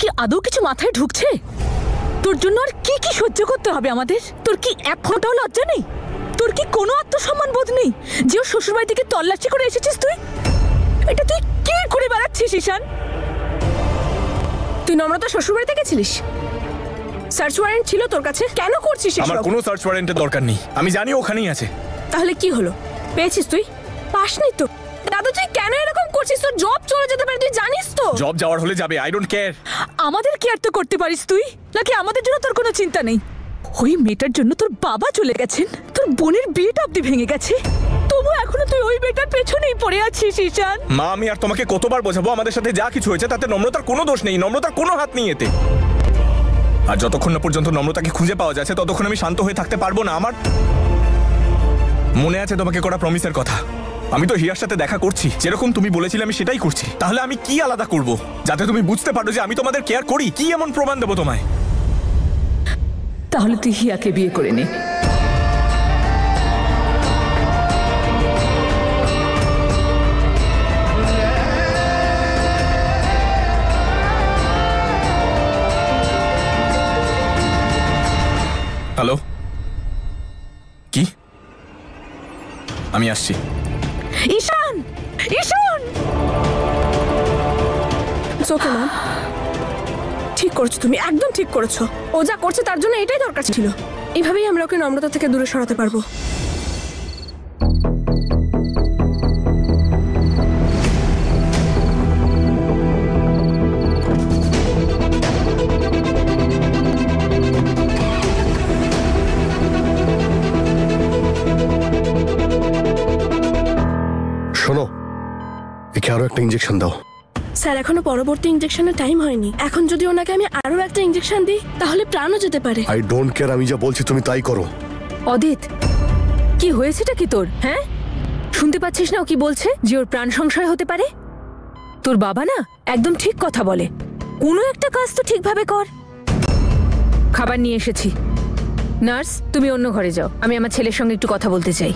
কি আদৌ কিছু মাথায় ঢুকছে? তোর জন্য আর কি কি সহ্য করতে হবে আমাদের? তোর কি এক ফোঁটাও লজ্জা নেই? তোর কি কোনো আত্মসম্মান বোধ নেই যে ওর শ্বশুরবাড়ি থেকে তল্লাশি করে এসেছিস তুই? এটা তুই কি করে বেড়াচ্ছিস ঈশান? তুই নম্রতা শ্বশুরবাড়িতে গেছিলিস? সার্চ ওয়ারেন্ট ছিল তোর কাছে, কেন করছিস এসব? আমার কোনো সার্চ ওয়ারেন্টের দরকার নেই, আমি জানি ওখানেই আছে। তাহলে কি হলো? পেয়েছিস তুই? পাসনি তো। দাদু তুই কেন এরকম করছিস? তোর জব চলে যেতে পারে, তুই জানিস তো। জব যাওয়ার হলে যাবে, আই ডোন্ট কেয়ার। আমাদের কেয়ার তো করতে পারিস তুই, নাকি আমাদের জন্য তোর কোনো চিন্তা নেই? ওই মেয়েটার জন্য তোর বাবা চলে গেছেন, তোর বোনের বিয়েটা অব্দি ভেঙে গেছে, তবু এখনো তুই ওই মেয়েটার পেছনেই পড়ে আছিস ঈশান। মা, আমি আর তোমাকে কতবার বোঝাবো, আমাদের সাথে যা কিছু হয়েছে তাতে নম্রতার কোনো দোষ নেই, নম্রতার কোনো হাত নেই এতে। আর যতক্ষণ না পর্যন্ত নম্রতাকে খুঁজে পাওয়া যাচ্ছে ততক্ষণ আমি শান্ত হয়ে থাকতে পারবো না। আমার মনে আছে তোমাকে করা প্রমিসের কথা, আমি তো হিয়ার সাথে দেখা করছি, যেরকম তুমি বলেছিলে আমি সেটাই করছি। তাহলে আমি কি আলাদা করব যাতে তুমি বুঝতে পারো যে আমি তোমাদের কেয়ার করি? কি এমন প্রমাণ দেবো তোমায়? তাহলে তুই হিয়াকে বিয়ে করে নে। হ্যালো, কি? আমি আসছি। ঈশান, ঈশান! ওকে ম্যাম, ঠিক করেছো তুমি, একদম ঠিক করেছো। ও যা করছে তার জন্য এটাই দরকার ছিল। এভাবেই আমরা ওকে নম্রতা থেকে দূরে সরাতে পারবো। শোনো, একে আরো একটা ইঞ্জেকশন দাও। স্যার এখনো পরবর্তী ইনজেকশনের টাইম হয়নি, এখন যদি ওনাকে আমি আরো একটা ইনজেকশন দিই তাহলে প্রাণও যেতে পারে। আই ডোন্ট কেয়ার, আমি যা বলছি তুমি তাই করো। অদিত, কি হয়েছেটা কি তোর? হ্যাঁ, শুনতে পাচ্ছিস না ও কি বলছে? যে ওর প্রাণ সংশয় হতে পারে। তোর বাবা না একদম ঠিক কথা বলে, কোনো একটা কাজ তো ঠিকভাবে কর। খাবার নিয়ে এসেছি। নার্স, তুমি অন্য ঘরে যাও, আমি আমার ছেলের সঙ্গে একটু কথা বলতে চাই।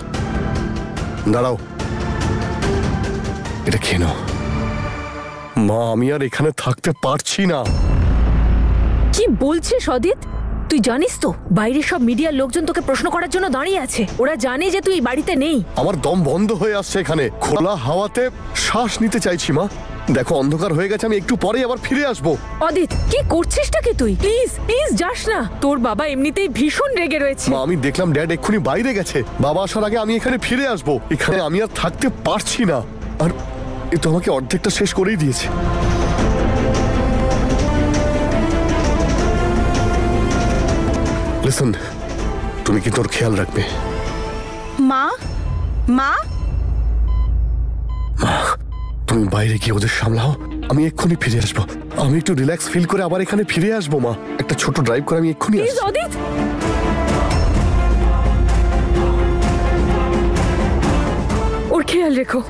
দাঁড়াও, এটা খেয়ে নাও। মা, আমি আর এখানে থাকতে পারছি না। কি বলছিস অদিত? তুই জানিস তো বাইরে সব মিডিয়ার লোকজন তোকে প্রশ্ন করার জন্য দাঁড়িয়ে আছে। ওরা জানে যে তুই বাড়িতে নেই। আমার দম বন্ধ হয়ে আসছে এখানে, খোলা হাওয়াতে শ্বাস নিতে চাইছি। মা দেখো, অন্ধকার হয়ে গেছে, আমি একটু পরেই আবার ফিরে আসবো। অদিত, কি করছিসটা কি তুই? প্লিজ প্লিজ যাস না, তোর বাবা এমনিতেই ভীষণ রেগে রয়েছে। মা, আমি দেখলাম ড্যাড এক্ষুনি বাইরে গেছে, বাবা আসার আগে আমি এখানে ফিরে আসবো। এখানে আমি আর থাকতে পারছি না। আর এ তো আমাকে অর্ধেকটা শেষ করেই দিয়েছে। লিসন, তুমি কি তোর খেয়াল রাখবে? মা, মা, মা, তুমি বাইরে গিয়ে ওদের সামলাও, আমি এক্ষুনি ফিরে আসবো। আমি একটু রিল্যাক্স ফিল করে আবার এখানে ফিরে আসবো। মা, একটা ছোট ড্রাইভ করে আমি এক্ষুনি প্লিজ আসবো। অদিত, ওর খেয়াল রেখো।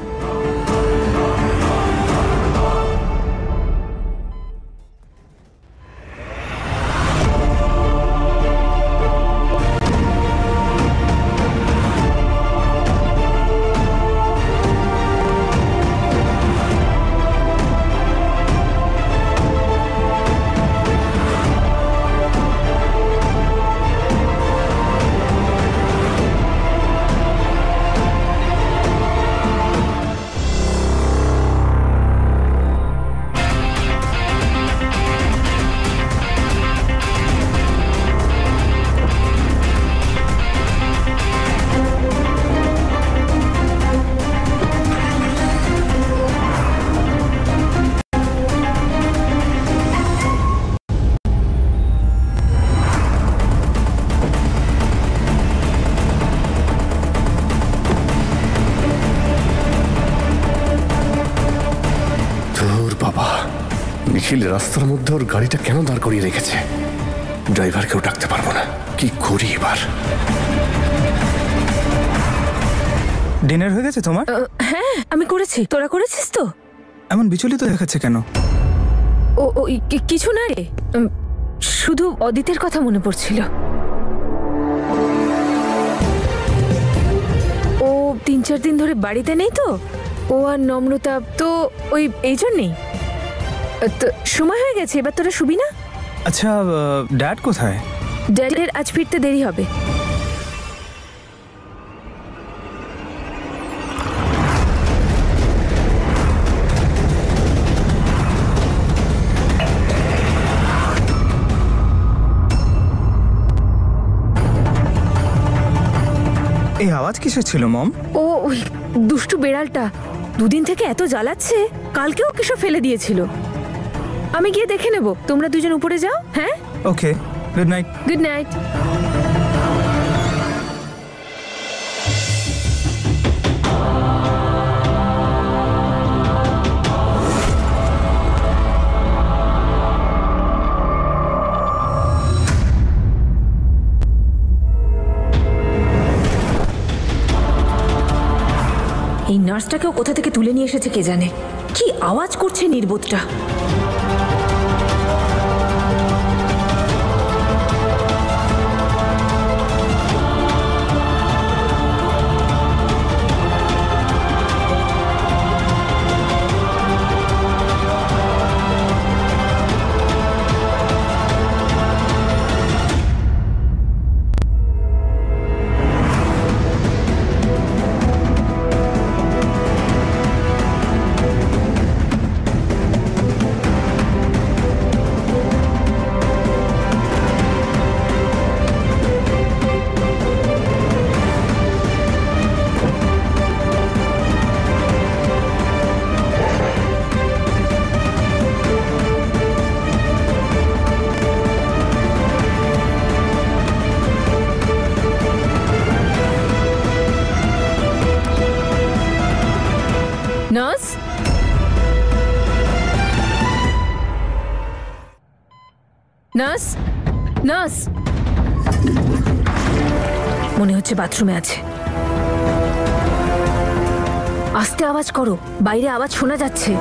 নিখিল রাস্তার মধ্যে ওর গাড়িটা কেন দাঁড় করিয়ে রেখেছে? ড্রাইভারকেও ডাকতে পারবো না, কি করি এবার? ডিনার হয়ে গেছে তোমার? হ্যাঁ, আমি করেছি। তোরা করেছিস তো? এমন বিচলিত দেখাচ্ছে কেন? ও কিছু না রে, শুধু অদিতের কথা মনে পড়ছিল। ও 3-4 দিন ধরে বাড়িতে নেই তো, ও আর নম্রতা তো ওই এই জন্যেই। তো সময় হয়ে গেছে, এবার তোরা শুবি না? আচ্ছা, ড্যাড কোথায়? ড্যাডের আজ ফিরতে দেরি হবে। এই আওয়াজ কিসের ছিল মম? ও ওই দুষ্টু বেড়ালটা দুদিন থেকে এত জ্বালাচ্ছে, কালকেও কিছু ফেলে দিয়েছিল। আমি গিয়ে দেখে নেব, তোমরা দুজন উপরে যাও। হ্যাঁ, ওকে, গুড নাইট। Good night. এই নার্সটাকেও কোথা থেকে তুলে নিয়ে এসেছে কে জানে। কি আওয়াজ করছে নির্বোধটা। নার্স, নার্স, নার্স, মনে হচ্ছে বাথরুমে আছে। আস্তে আওয়াজ করো, বাইরে আওয়াজ শোনা যাচ্ছে।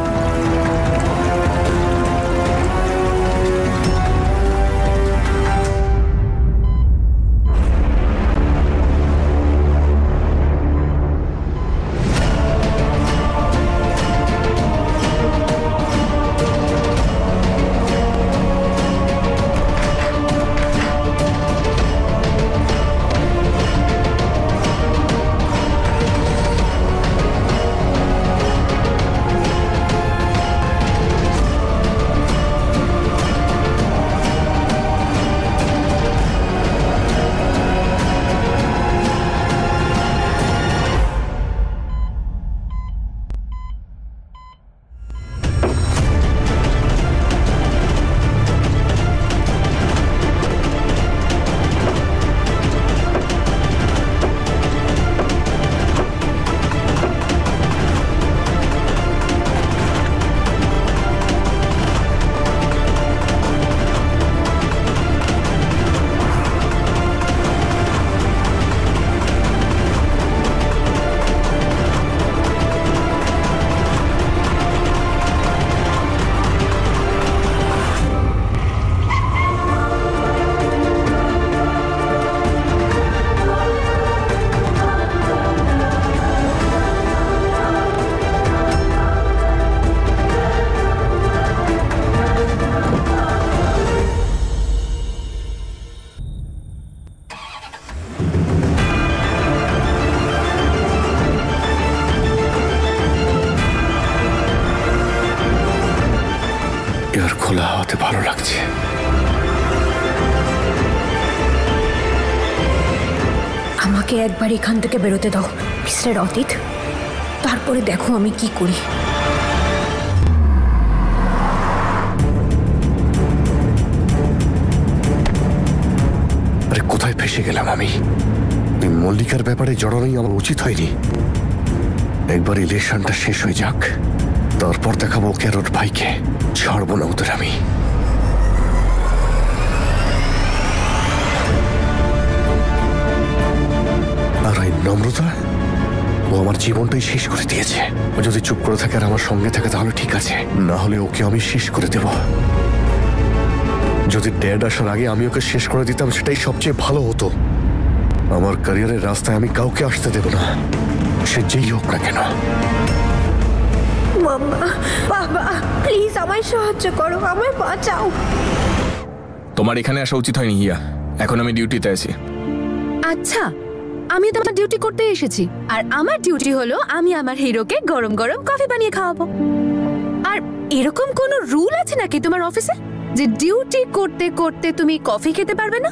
এবার খোলা হাওয়াতে ভালো লাগছে। আমাকে একবার এখান থেকে বেরোতে দাও মিস্টার অতীত, তারপরে দেখো আমি কি করি। আরে কোথায় ফেসে গেলাম আমি? এই মল্লিকার ব্যাপারে জড়ানোই আমার উচিত হয়নি। একবার ইলেকশনটা শেষ হয়ে যাক, তারপর দেখাবো ওকে আর ওর ভাইকে। ছাড়বো না ওদের আমি। আর এই নম্রতা, ও আমার জীবনটাই শেষ করে দিয়েছে। ও যদি চুপ করে থাকে আর আমার সঙ্গে থাকে তাহলে ঠিক আছে, না হলে ওকে আমি শেষ করে দেব। যদি ড্যাড আসার আগে আমি ওকে শেষ করে দিতাম সেটাই সবচেয়ে ভালো হতো। আমার ক্যারিয়ারের রাস্তায় আমি কাউকে আসতে দেব না, সে যেই হোক না কেন। মাম্মা, বাবা, প্লিজ আমায় সাহায্য করো, আমায় বাঁচাও। তোমার এখানে আসা উচিত হয়নি হিয়া। এখন আমি ডিউটিতে আছি। আচ্ছা, আমি তো আমার ডিউটি করতে এসেছি, আর আমার ডিউটি হলো আমি আমার হিরোকে গরম গরম কফি বানিয়ে খাওয়াবো। আর এরকম কোনো রুল আছে নাকি তোমার অফিসে যে ডিউটি করতে করতে তুমি কফি খেতে পারবে না?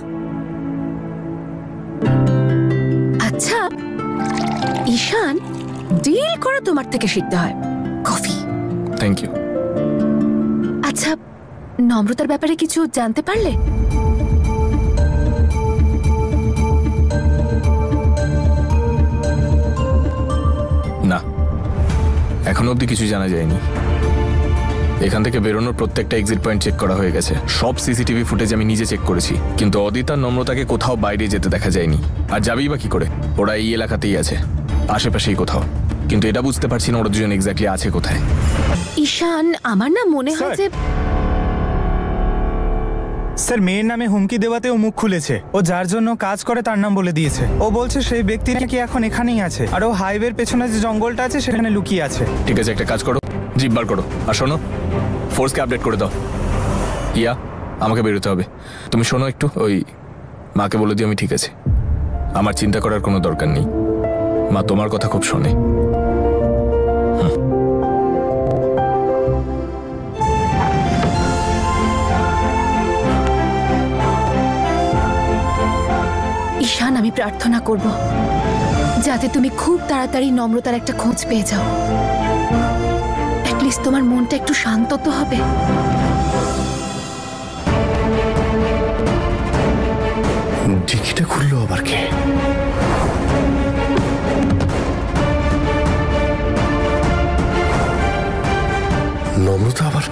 আচ্ছা ঈশান, ডিল করা তোমার থেকে শিখতে হয়। কফি। Thank you. আচ্ছা, নম্রতার ব্যাপারে কিছু জানতে পারলে? না, এখনো অবধি কিছু জানা যায়নি। এখান থেকে বেরোনোর প্রত্যেকটা এক্সিট পয়েন্ট চেক করা হয়ে গেছে। সব সিসিটিভি ফুটেজ আমি নিজে চেক করেছি, কিন্তু অদিত আর নম্রতাকে কোথাও বাইরে যেতে দেখা যায়নি। আর যাবেই বা কি করে? ওরা এই এলাকাতেই আছে, আশেপাশেই কোথাও। কিন্তু এটা বুঝতে পারছি না ওরা দুজন এক্স্যাক্টলি আছে কোথায়। ঈশান, আমার না মনে হয় যে স্যার, মেয়ের নামে হুমকি দেওয়াতে ও মুখ খুলেছে। ও যার জন্য কাজ করে তার নাম বলে দিয়েছে। ও বলছে সেই ব্যক্তি নাকি এখন এখানেই আছে, আর ও হাইওয়ের পেছনে যে জঙ্গলটা আছে সেখানে লুকিয়ে আছে। ঠিক আছে, একটা কাজ করো, জিপ বার করো আর শোনো, ফোর্সকে আপডেট করে দাও। ইয়া, আমাকে বেরোতে হবে। তুমি শোনো একটু, ওই মাকে বলে দিও আমি ঠিক আছে। আমার চিন্তা করার কোনো দরকার নেই, মা তোমার কথা খুব শোনে। ঈশান, আমি প্রার্থনা করব যাতে তুমি খুব তাড়াতাড়ি নম্রতার একটা খোঁজ পেয়ে যাও। অ্যাটলিস্ট তোমার মনটা একটু শান্ত তো হবে। ডিকিটা খুললো আবার কে? নম্রতা আবার?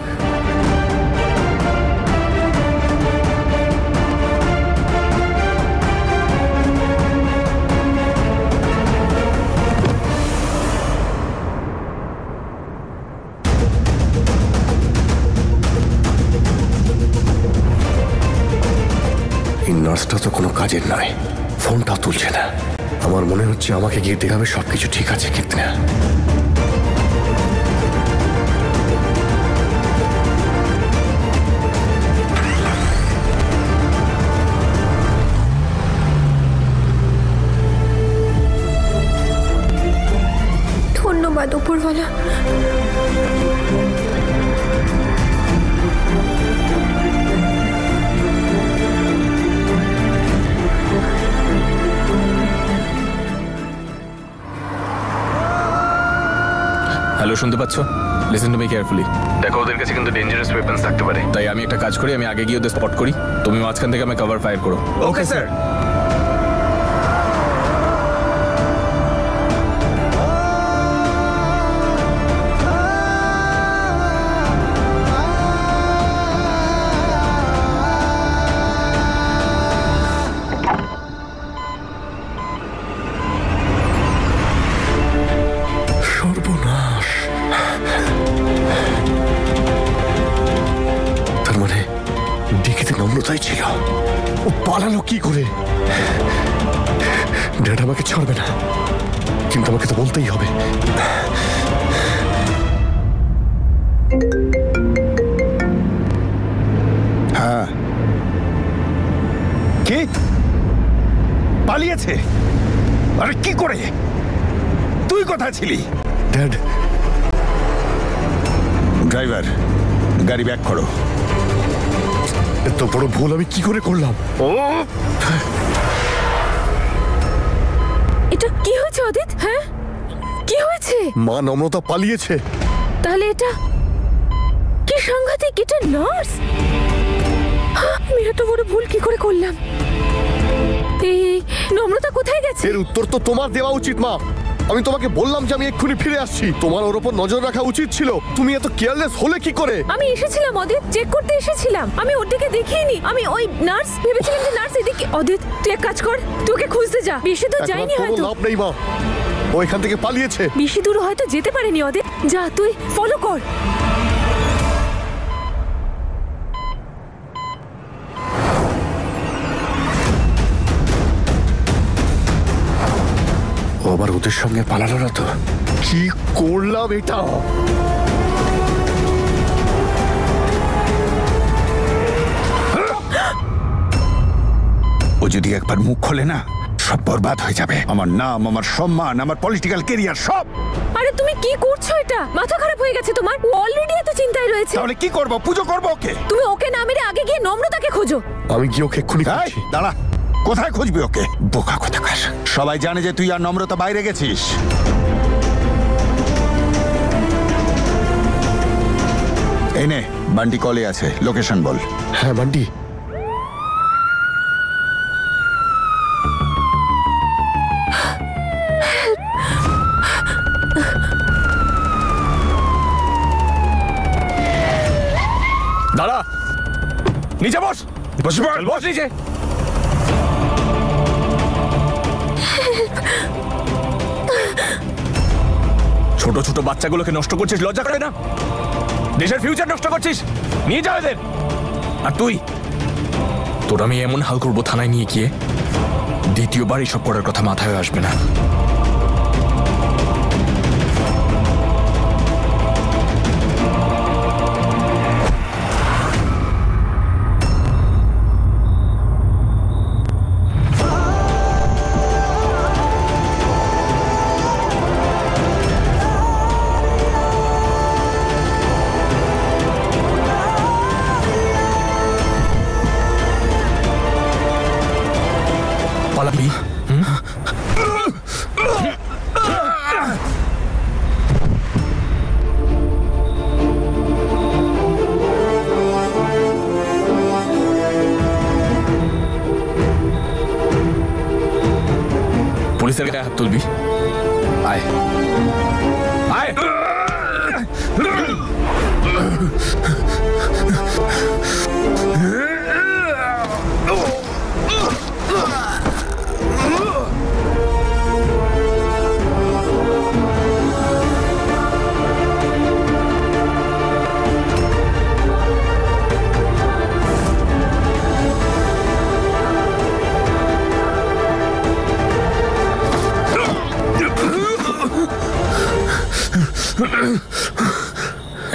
এই নার্সটা তো কোনো কাজের নয়, ফোনটাও তুলছে না। আমার মনে হচ্ছে আমাকে গিয়ে দেখাবে সবকিছু ঠিক আছে কিনা। ধন্যবাদ উপরওয়ালা। হ্যালো, শুনতে পাচ্ছ? Listen to me carefully. দেখো, ওদের কাছে কিন্তু ডেঞ্জারাস ওয়েপন্স থাকতে পারে, তাই আমি একটা কাজ করি, আমি আগে গিয়ে ওদের স্পট করি, তুমি মাঝখান থেকে আমি কভার ফায়ার করো। Okay sir. সর্বনাশ! তার মানে ডিকিতে নম্রতাই ছিল। ও পালালো কি করে? ড্যাড আমাকে ছাড়বে না, কিন্তু আমাকে তো বলতেই হবে। হ্যাঁ, কি পালিয়েছে? আরে কি করে? তুই কোথায় ছিলি? ড্যাড, ড্রাইভার, গাড়ি ব্যাক করো। এত বড় ভুল আমি কি করে করলাম? এটা কি হয়েছে অদিত? হ্যাঁ, কি হয়েছে? মা নম্রতা পালিয়েছে। তাহলে এটা কি সাংঘাতিক! এটা নার্স! আমি এত বড় ভুল কি করে করলাম? এই নম্রতা কোথায় গেছে? এর উত্তর তো তোমার দেওয়া উচিত মা। আমি তোমাকে বললাম যে আমি এক্ষুনি ফিরে আসছি। তোমার ওর উপর নজর রাখা উচিত ছিল। তুমি এত কেয়ারলেস হলে কি করে? আমি এসেছিলাম অদিত, চেক করতে এসেছিলাম। আমি ওর দিকে দেখিনি। আমি ওই নার্স ভেবেছিলাম যে নার্স এদিকে। অদিত, তুই এক কাজ কর, তোকে খুঁজতে যা। বেশি দূর এখন আর যায়নি কোনো হয়তো। লাভ নেই মা, ও এখান থেকে পালিয়েছে। বেশি দূর হয়তো যেতে পারেনি অদিত। যা, তুই ফলো কর। ও আবার ওদের সঙ্গে পালালো না তো? কি করলাম এটা? যদি একবার মুখ খোলে না, সব বরবাদ হয়ে যাবে। আমার নাম, আমার সম্মান, আমার পলিটিক্যাল কেরিয়ার সব। আরে তুমি কি করছো এটা? মাথা খারাপ হয়ে গেছে তোমার? ও অলরেডি এত চিন্তায় রয়েছে। তাহলে কি করব? পুজো করবো ওকে? তুমি ওকে না মেরে আগে গিয়ে নম্রতাকে খোঁজো। আমি কি ওকে এক্ষুনি এই, খুঁজছি? দাঁড়া, কোথায় খুঁজবি ওকে? বোকা কোথাকার। সবাই জানে যে তুই আর নম্রতা বাইরে গেছিস। এই নে, বান্টি কলে আছে, লোকেশন বল। হ্যাঁ বান্টি, দাঁড়া, নিচে বস। বস বস নিচে। ছোট ছোট বাচ্চাগুলোকে নষ্ট করছিস, লজ্জা করে না? দেশের ফিউচার নষ্ট করছিস। নিয়ে যাও এদের। আর তুই, তোর আমি এমন হাল করবো থানায় নিয়ে গিয়ে, দ্বিতীয়বার এইসব করার কথা মাথায় আসবে না। পালাবি? পুলিশের গায়ে হাত তুলবি? আয় আয়।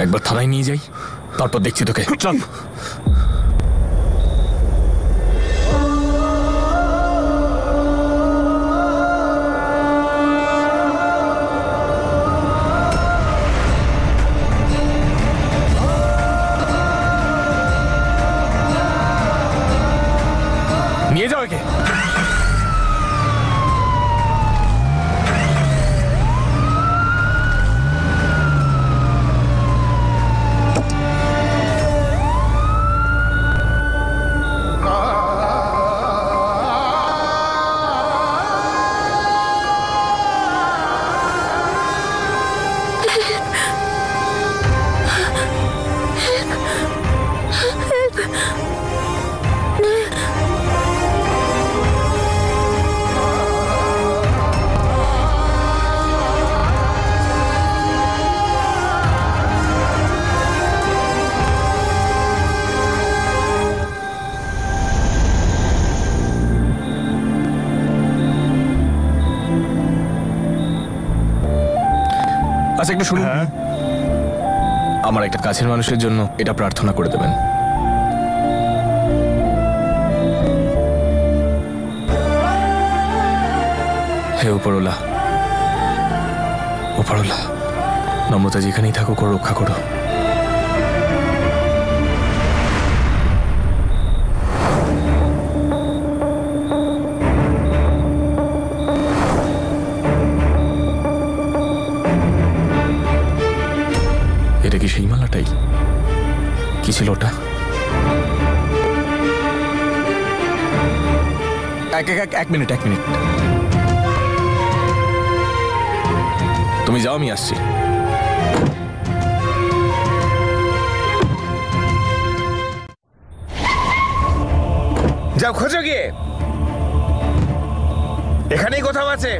একবার থানায় নিয়ে যাই, তারপর দেখছি তোকে। চল। নিয়ে যাও একে। আচ্ছা, একটু শুনুন। আমার একটা কাছের মানুষের জন্য এটা প্রার্থনা করে দেবেন। হে উপরওয়ালা, উপরওয়ালা, নম্রতা যেখানেই থাকুক ও রক্ষা করো। এটা কি সেই মালাটাই? কি ছিল ওটা? এক মিনিট। তুমি যাও, আমি আসছি। যাও, খোঁজো গিয়ে। এখানেই কোথাও আছে।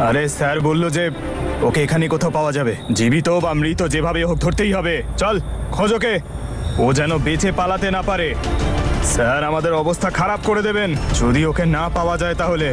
আরে স্যার বললো যে ওকে এখানে কোথাও পাওয়া যাবে, জীবিত বা মৃত যেভাবে হোক ধরতেই হবে। চল খোঁজ ওকে, ও যেন বেঁচে পালাতে না পারে। স্যার আমাদের অবস্থা খারাপ করে দেবেন যদি ওকে না পাওয়া যায় তাহলে।